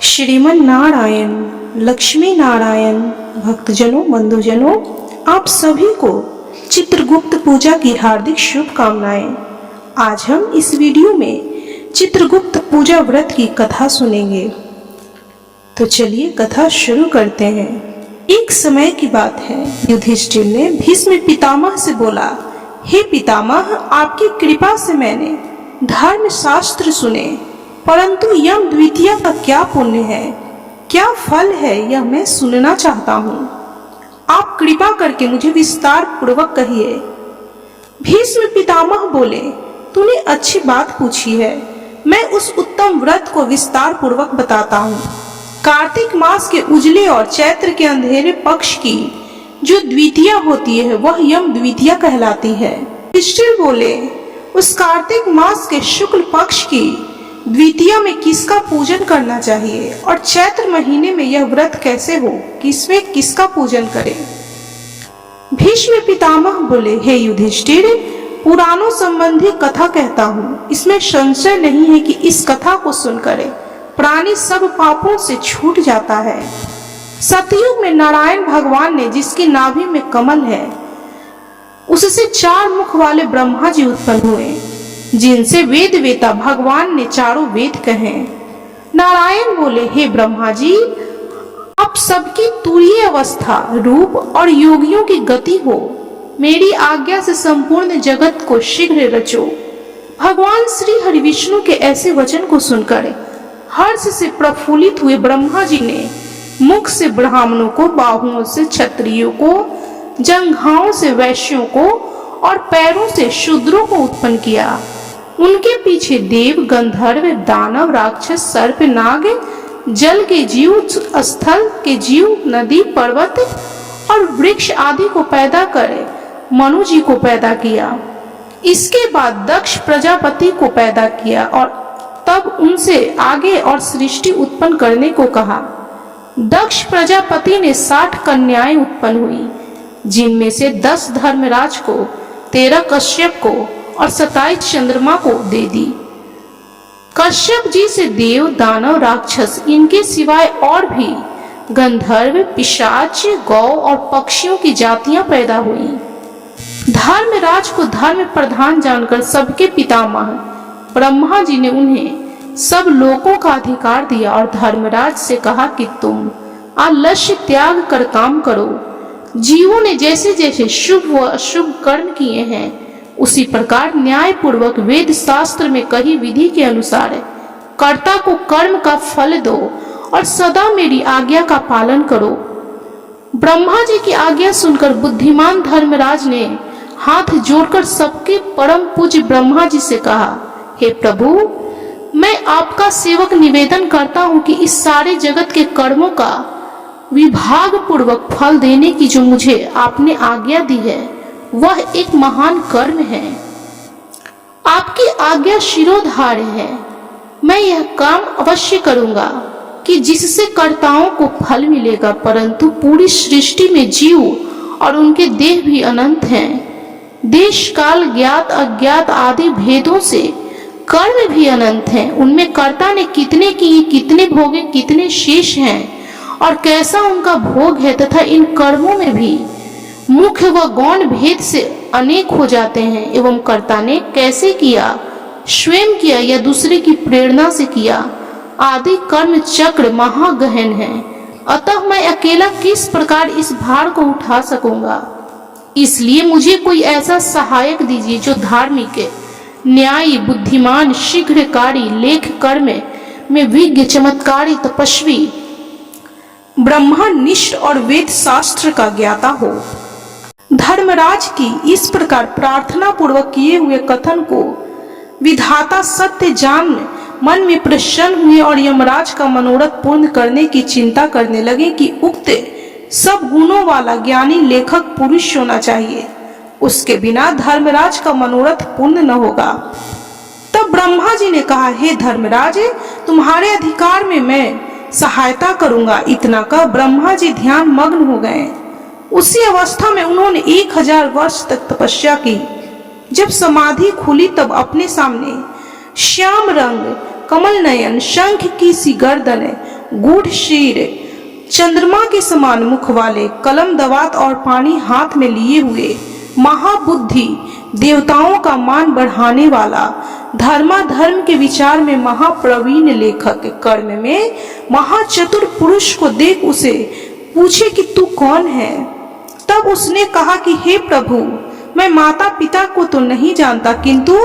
श्रीमन नारायण, लक्ष्मी नारायण, भक्तजनों, बंधुजनों, आप सभी को चित्रगुप्त पूजा की हार्दिक शुभकामनाएं। आज हम इस वीडियो में चित्रगुप्त पूजा व्रत की कथा सुनेंगे। तो चलिए कथा शुरू करते हैं। एक समय की बात है, युधिष्ठिर ने भीष्म पितामह से बोला, हे पितामह, आपकी कृपा से मैंने धर्म शास्त्र सुने, परंतु यम द्वितीया का क्या पुण्य है, क्या फल है, यह मैं सुनना चाहता हूँ। आप कृपा करके मुझे विस्तार पूर्वक कहिए। भीष्म पितामह बोले, तूने अच्छी बात पूछी है, मैं उस उत्तम व्रत को विस्तार पूर्वक बताता हूँ। कार्तिक मास के उजले और चैत्र के अंधेरे पक्ष की जो द्वितीया होती है वह यम द्वितीया कहलाती है। युधिष्ठिर बोले, उस कार्तिक मास के शुक्ल पक्ष की द्वितीया में किसका पूजन करना चाहिए और चैत्र महीने में यह व्रत कैसे हो, किसमें किसका पूजन करें। भीष्म पितामह बोले, हे युधिष्ठिर, पुराणों संबंधी कथा कहता हूँ, इसमें संशय नहीं है कि इस कथा को सुनकर प्राणी सब पापों से छूट जाता है। सतयुग में नारायण भगवान ने, जिसकी नाभि में कमल है, उससे 4 मुख वाले ब्रह्मा जी उत्पन्न हुए, जिनसे वेद वेता भगवान ने चारों वेद कहे। नारायण बोले, हे ब्रह्मा जी, आप सबकी तुरीय अवस्था, रूप और योगियों की गति हो, मेरी आज्ञा से संपूर्ण जगत को शीघ्र रचो। भगवान श्री हरि विष्णु के ऐसे वचन को सुनकर हर्ष से प्रफुल्लित हुए ब्रह्मा जी ने मुख से ब्राह्मणों को, बाहुओं से क्षत्रियों को, जंघाओं से वैश्यों को और पैरों से शूद्रों को उत्पन्न किया। उनके पीछे देव, गंधर्व, दानव, राक्षस, सर्प, नाग, जल के जीव, स्थल के जीव, नदी, पर्वत और वृक्ष आदि को पैदा कर मनु जी को पैदा किया। इसके बाद दक्ष प्रजापति को पैदा किया और तब उनसे आगे और सृष्टि उत्पन्न करने को कहा। दक्ष प्रजापति ने 60 कन्याएं उत्पन्न हुई, जिनमें से 10 धर्मराज को, 13 कश्यप को और 27 चंद्रमा को दे दी। कश्यप जी से देव, दानव, राक्षस, इनके सिवाय और भी गंधर्व, पिशाच, गौ और पक्षियों की जातियां पैदा हुई। धर्मराज को धर्म प्रधान जानकर सबके पितामह ब्रह्मा जी ने उन्हें सब लोकों का अधिकार दिया और धर्मराज से कहा कि तुम आलस्य त्याग कर काम करो। जीवों ने जैसे जैसे शुभ व अशुभ कर्म किए हैं, उसी प्रकार न्याय पूर्वक वेद शास्त्र में कही विधि के अनुसार कर्ता को कर्म का फल दो और सदा मेरी आज्ञा का पालन करो। ब्रह्मा जी की आज्ञा सुनकर बुद्धिमान धर्मराज ने हाथ जोड़कर सबके परम पूज्य ब्रह्मा जी से कहा, हे प्रभु, मैं आपका सेवक निवेदन करता हूँ कि इस सारे जगत के कर्मों का विभाग पूर्वक फल देने की जो मुझे आपने आज्ञा दी है वह एक महान कर्म है। आपकी आज्ञा शिरोधार्य है। मैं यह काम अवश्य करूंगा कि जिससे कर्ताओं को फल मिलेगा, परंतु पूरी सृष्टि में जीव और उनके देह भी अनंत हैं। देश काल, ज्ञात अज्ञात आदि भेदों से कर्म भी अनंत हैं। उनमें कर्ता ने कितने किए, कितने भोगे, कितने शेष हैं और कैसा उनका भोग है, तथा इन कर्मों में भी मुख्य व गौण भेद से अनेक हो जाते हैं। एवं कर्ता ने कैसे किया, स्वयं किया या दूसरे की प्रेरणा से किया, आदि कर्म चक्र महागहन है। अतः मैं अकेला किस प्रकार इस भार को उठा सकूंगा। इसलिए मुझे कोई ऐसा सहायक दीजिए जो धार्मिक, न्यायी, बुद्धिमान, शीघ्रकारी, लेख कर्म में विज्ञ, चमत्कारी, तपस्वी, ब्रह्मनिष्ठ और वेद शास्त्र का ज्ञाता हो। धर्मराज की इस प्रकार प्रार्थना पूर्वक किए हुए कथन को विधाता सत्य जान मन में प्रसन्न हुए और यमराज का मनोरथ पूर्ण करने की चिंता करने लगे कि उक्त सब गुणों वाला ज्ञानी लेखक पुरुष होना चाहिए, उसके बिना धर्मराज का मनोरथ पूर्ण न होगा। तब ब्रह्मा जी ने कहा, हे धर्मराज, तुम्हारे अधिकार में मैं सहायता करूंगा। इतना कह ब्रह्मा जी ध्यान मग्न हो गए। उसी अवस्था में उन्होंने 1000 वर्ष तक तपस्या की। जब समाधि खुली तब अपने सामने श्याम रंग, कमल नयन, शंख की सी गर्दन, गूढ़ शीर, चंद्रमा के समान मुख वाले, कलम दवात और पानी हाथ में लिए हुए, महाबुद्धि, देवताओं का मान बढ़ाने वाला, धर्माधर्म के विचार में महाप्रवीण लेखक, कर्म में महाचतुर पुरुष को देख उसे पूछे कि तू कौन है। तब उसने कहा कि हे प्रभु, मैं माता पिता को तो नहीं जानता, किंतु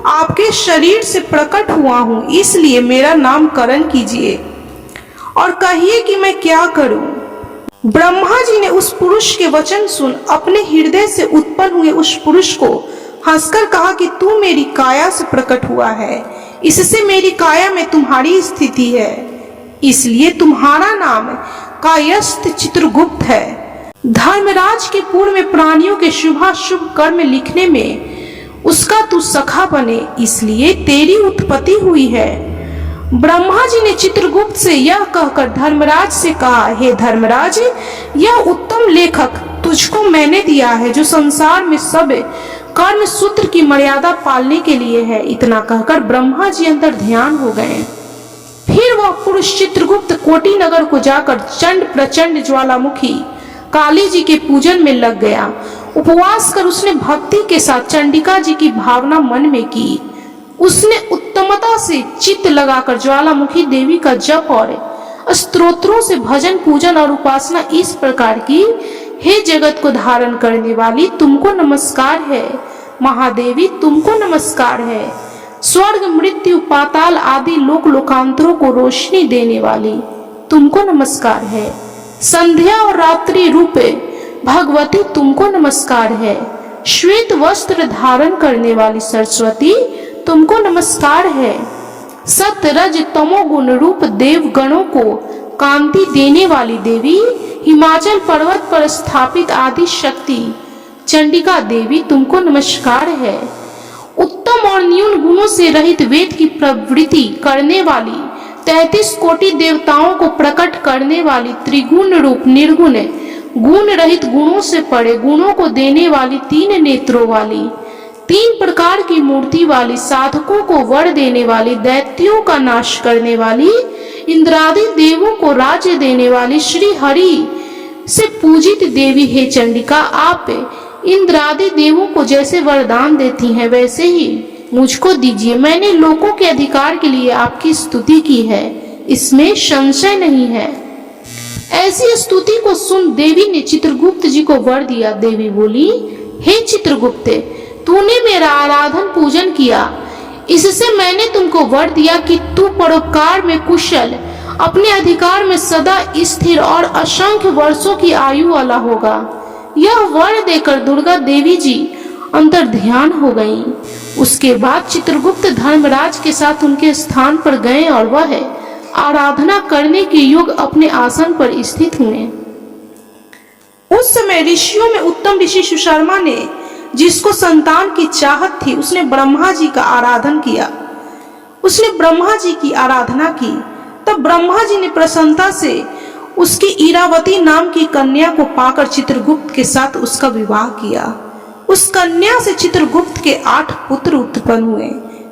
आपके शरीर से प्रकट हुआ हूँ, इसलिए मेरा नामकरण कीजिए और कहिए कि मैं क्या करूं। ब्रह्मा जी ने उस पुरुष के वचन सुन अपने हृदय से उत्पन्न हुए उस पुरुष को हंसकर कहा कि तू मेरी काया से प्रकट हुआ है, इससे मेरी काया में तुम्हारी स्थिति है, इसलिए तुम्हारा नाम कायस्थ चित्रगुप्त है। धर्मराज के पूर्व में प्राणियों के शुभाशुभ कर्म लिखने में उसका तू सखा बने, इसलिए तेरी उत्पत्ति हुई है। ब्रह्मा जी ने चित्रगुप्त से यह कहकर धर्मराज से कहा, हे धर्मराज, यह उत्तम लेखक तुझको मैंने दिया है, जो संसार में सब कर्म सूत्र की मर्यादा पालने के लिए है। इतना कहकर ब्रह्मा जी अंतर ध्यान हो गए। फिर वह पुरुष चित्रगुप्त कोटि नगर को जाकर चंड प्रचंड ज्वालामुखी काली जी के पूजन में लग गया। उपवास कर उसने भक्ति के साथ चंडिका जी की भावना मन में की। उसने उत्तमता से चित्त लगाकर ज्वालामुखी देवी का जप और स्तोत्रों से भजन पूजन और उपासना इस प्रकार की, हे जगत को धारण करने वाली, तुमको नमस्कार है। महादेवी, तुमको नमस्कार है। स्वर्ग मृत्यु पाताल आदि लोक लोकांतरों को रोशनी देने वाली, तुमको नमस्कार है। संध्या और रात्रि रूपे भगवती, तुमको नमस्कार है। श्वेत वस्त्र धारण करने वाली सरस्वती, तुमको नमस्कार है। सत रज तमो गुण रूप देव गणों को कांति देने वाली देवी, हिमाचल पर्वत पर स्थापित आदि शक्ति चंडिका देवी, तुमको नमस्कार है। उत्तम और न्यून गुणों से रहित वेद की प्रवृत्ति करने वाली, 33 कोटि देवताओं को प्रकट करने वाली, त्रिगुण रूप निर्गुण गुण रहित गुणों से परे गुणों को देने वाली, 3 नेत्रों वाली, 3 प्रकार की मूर्ति वाली, साधकों को वर देने वाली, दैत्यों का नाश करने वाली, इंद्रादि देवों को राज्य देने वाली, श्री हरि से पूजित देवी, हे चंडिका, आप इंद्रादि देवों को जैसे वरदान देती हैं वैसे ही मुझको दीजिए। मैंने लोगों के अधिकार के लिए आपकी स्तुति की है, इसमें संशय नहीं है। ऐसी स्तुति को सुन देवी ने चित्रगुप्त जी को वर दिया। देवी बोली, हे चित्रगुप्त, तूने मेरा आराधन पूजन किया, इससे मैंने तुमको वर दिया कि तू परोपकार में कुशल, अपने अधिकार में सदा स्थिर और असंख्य वर्षों की आयु वाला होगा। यह वर देकर दुर्गा देवी जी अंतर ध्यान हो गईं। उसके बाद चित्रगुप्त धर्मराज के साथ उनके स्थान पर गए और वह आराधना करने के योग्य अपने आसन पर स्थित हुए। उस समय ऋषियों में उत्तम ऋषि सुशर्मा ने, जिसको संतान की चाहत थी, उसने ब्रह्मा जी का आराधन किया। उसने ब्रह्मा जी की आराधना की। तब ब्रह्मा जी ने प्रसन्नता से उसकी इरावती नाम की कन्या को पाकर चित्रगुप्त के साथ उसका विवाह किया। उस कन्या से चित्रगुप्त के 8 पुत्र उत्पन्न हुए,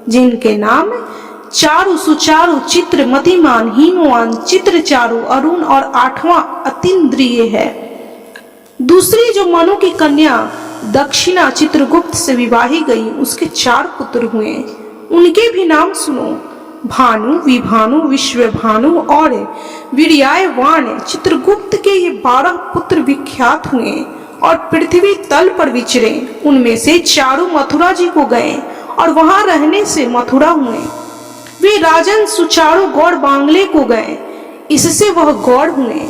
जिनके नाम चारु, सुचारु, चित्र, मतिमान, हिमवान, चित्रचारु, अरुण और 8वां अतीन्द्रिय है। दूसरी जो मनु की कन्या दक्षिणा चित्रगुप्त से विवाही गई, उसके 4 पुत्र हुए। उनके भी नाम सुनो, भानु, विभानु, विश्वभानु और वीर्यायवान। चित्रगुप्त के ये 12 पुत्र विख्यात हुए और पृथ्वी तल पर विचरे। उनमें से 4 मथुरा जी को गए और वहां रहने से मथुरा हुए। वे राजन सुचारु गौड़ बांग्ले को गए, इससे वह गौड़ हुए।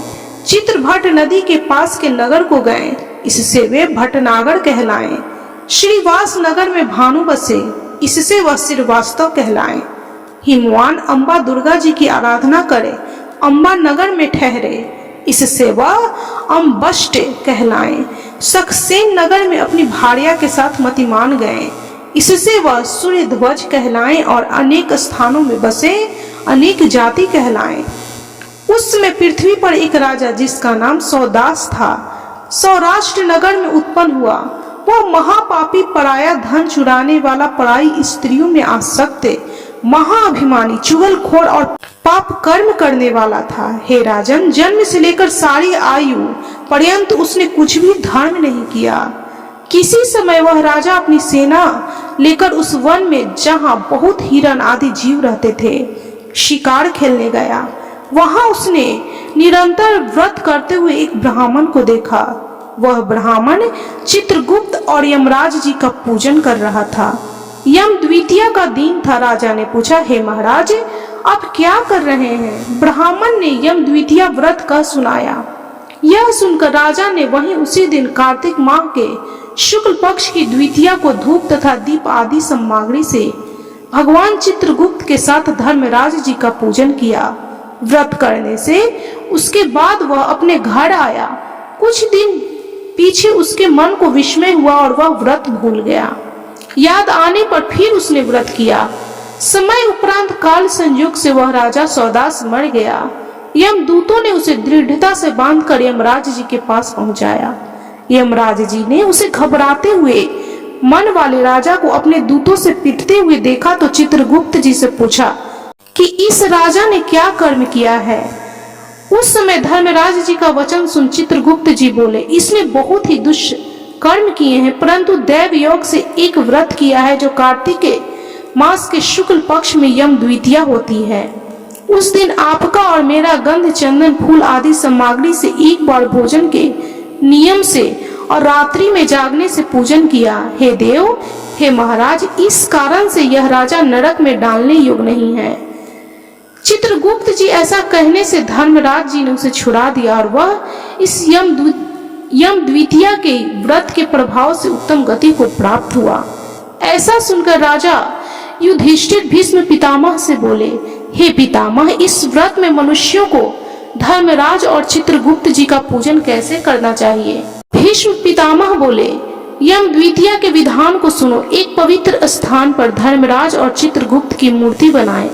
चित्रभट नदी के पास के नगर को गए, इससे वे भटनागर कहलाए। श्रीवास नगर में भानु बसे, इससे वह श्रीवास्तव कहलाए। हिमवान अम्बा दुर्गा जी की आराधना करे, अम्बा नगर में ठहरे, इससे वह अम्बष्ट कहलाए। सक्सेन नगर में अपनी भार्या के साथ मतिमान गए, इससे वह सूर्य ध्वज कहलाए और अनेक स्थानों में बसे, अनेक जाति कहलाए। उस समय पृथ्वी पर एक राजा जिसका नाम सौदास था, सौराष्ट्र नगर में उत्पन्न हुआ। वह महापापी, पराया धन चुराने वाला, पराई स्त्रियों में आसक्त, महाअभिमानी, चुगलखोर और पाप कर्म करने वाला था। हे राजन, जन्म से लेकर सारी आयु पर्यंत उसने कुछ भी धर्म नहीं किया। किसी समय वह राजा अपनी सेना लेकर उस वन में, जहां बहुत हिरन आदि जीव रहते थे, शिकार खेलने गया। वहां उसने निरंतर व्रत करते हुए एक ब्राह्मण को देखा। वह ब्राह्मण चित्रगुप्त और यमराज जी का पूजन कर रहा था। यम द्वितीया का दिन था। राजा ने पूछा, हे महाराज, आप क्या कर रहे हैं? ब्राह्मण ने यम द्वितीया व्रत का सुनाया। यह सुनकर राजा ने वहीं उसी दिन कार्तिक माह के शुक्ल पक्ष की द्वितीया को धूप तथा दीप आदि सामग्री से भगवान चित्रगुप्त के साथ धर्मराज जी का पूजन किया। व्रत करने से उसके बाद वह अपने घर आया। कुछ दिन पीछे उसके मन को विस्मय हुआ और वह व्रत भूल गया। याद आने पर फिर उसने व्रत किया। समय उपरांत काल संयोग से वह राजा सौदास मर गया। यमदूतों ने उसे दृढ़ता से बांधकर यमराज जी के पास पहुंचाया। यमराज जी ने उसे घबराते हुए मन वाले राजा को अपने दूतों से पिटते हुए देखा तो चित्रगुप्त जी से पूछा कि इस राजा ने क्या कर्म किया है। उस समय धर्मराज जी का वचन सुन चित्रगुप्त जी बोले, इसने बहुत ही दुष्कर्म किए हैं, परंतु दैव योग से एक व्रत किया है जो कार्तिक के मास के शुक्ल पक्ष में यम द्वितीया होती है। उस दिन आपका और मेरा गंध चंदन फूल आदि सामग्री से एक बार भोजन के नियम से और रात्रि में जागने से पूजन किया। हे देव, हे महाराज, इस कारण से यह राजा नरक में डालने योग्य नहीं है। चित्रगुप्त जी ऐसा कहने से धर्मराज जी ने उसे छुड़ा दिया और वह इस यम द्वितीया के व्रत के प्रभाव से उत्तम गति को प्राप्त हुआ। ऐसा सुनकर राजा युधिष्ठिर भीष्म पितामह से बोले, हे पितामह, इस व्रत में मनुष्यों को धर्मराज और चित्रगुप्त जी का पूजन कैसे करना चाहिए? भीष्म पितामह बोले, यम द्वितीया के विधान को सुनो। एक पवित्र स्थान पर धर्मराज और चित्रगुप्त की मूर्ति बनाएं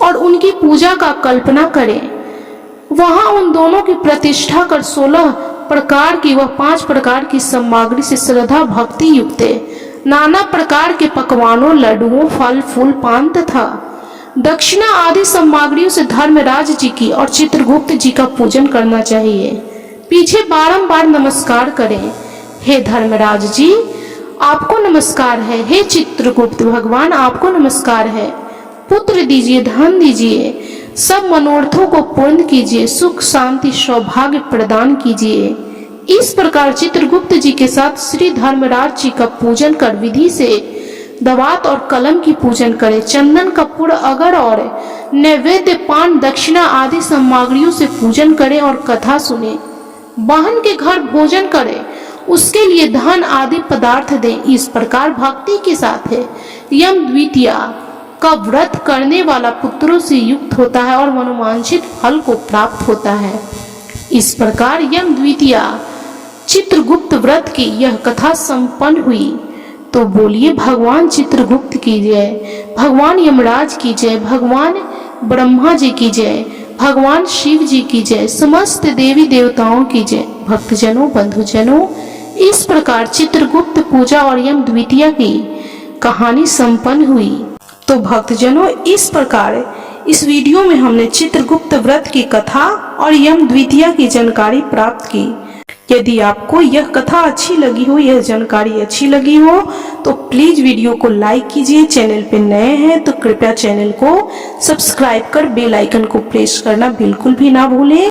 और उनकी पूजा का कल्पना करें। वहां उन दोनों की प्रतिष्ठा कर 16 प्रकार की व 5 प्रकार की सामग्री से श्रद्धा भक्ति युक्त नाना प्रकार के पकवानों, लड्डुओं, फल फूल, पान तथा दक्षिणा आदि सामग्रियों से धर्मराज जी की और चित्रगुप्त जी का पूजन करना चाहिए। पीछे बारंबार नमस्कार करें। हे धर्मराज जी, आपको नमस्कार है। हे चित्रगुप्त भगवान, आपको नमस्कार है। पुत्र दीजिए, धन दीजिए, सब मनोरथों को पूर्ण कीजिए, सुख शांति सौभाग्य प्रदान कीजिए। इस प्रकार चित्रगुप्त जी के साथ श्री धर्मराज जी का पूजन कर विधि से दवात और कलम की पूजन करें। चंदन कपूर अगर और नैवेद्य पान दक्षिणा आदि सामग्रियों से पूजन करें और कथा सुने। बहन के घर भोजन करें, उसके लिए धन आदि पदार्थ दें। इस प्रकार भक्ति के साथ यम द्वितीया का व्रत करने वाला पुत्रों से युक्त होता है और मनोवांछित फल को प्राप्त होता है। इस प्रकार यम द्वितीया चित्रगुप्त व्रत की यह कथा संपन्न हुई। तो बोलिए, भगवान चित्रगुप्त की जय, भगवान यमराज की जय, भगवान ब्रह्मा जी की जय, भगवान शिव जी की जय, समस्त देवी देवताओं की जय। भक्तजनों, बंधुजनों, इस प्रकार चित्रगुप्त पूजा और यम द्वितीया की कहानी संपन्न हुई। तो भक्तजनों, इस प्रकार इस वीडियो में हमने चित्रगुप्त व्रत की कथा और यम द्वितीया की जानकारी प्राप्त की। यदि आपको यह कथा अच्छी लगी हो, यह जानकारी अच्छी लगी हो, तो प्लीज वीडियो को लाइक कीजिए। चैनल पे नए हैं तो कृपया चैनल को सब्सक्राइब कर बेल आइकन को प्रेस करना बिल्कुल भी ना भूलें।